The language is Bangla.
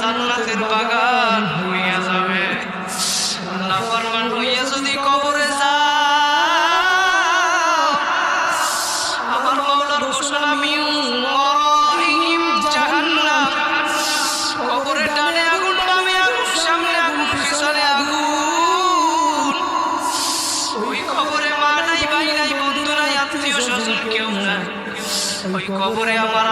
জান্নাতের বাগান হইয়া যাবে। নাফরমান হইয়া যদি কবরে যাও, আমার মাওলার ঘোষণা মিন ওয়ারাইহিম জাহান্নাম, কবরের ডানে আগুন, বামে আগুন, সামনে আগুন, পিছনে আগুন। ওই কবরে মা নাই, ভাই নাই, বন্ধু নাই, আত্মীয় স্বজন কেউ নাই। ওই কবরে আমার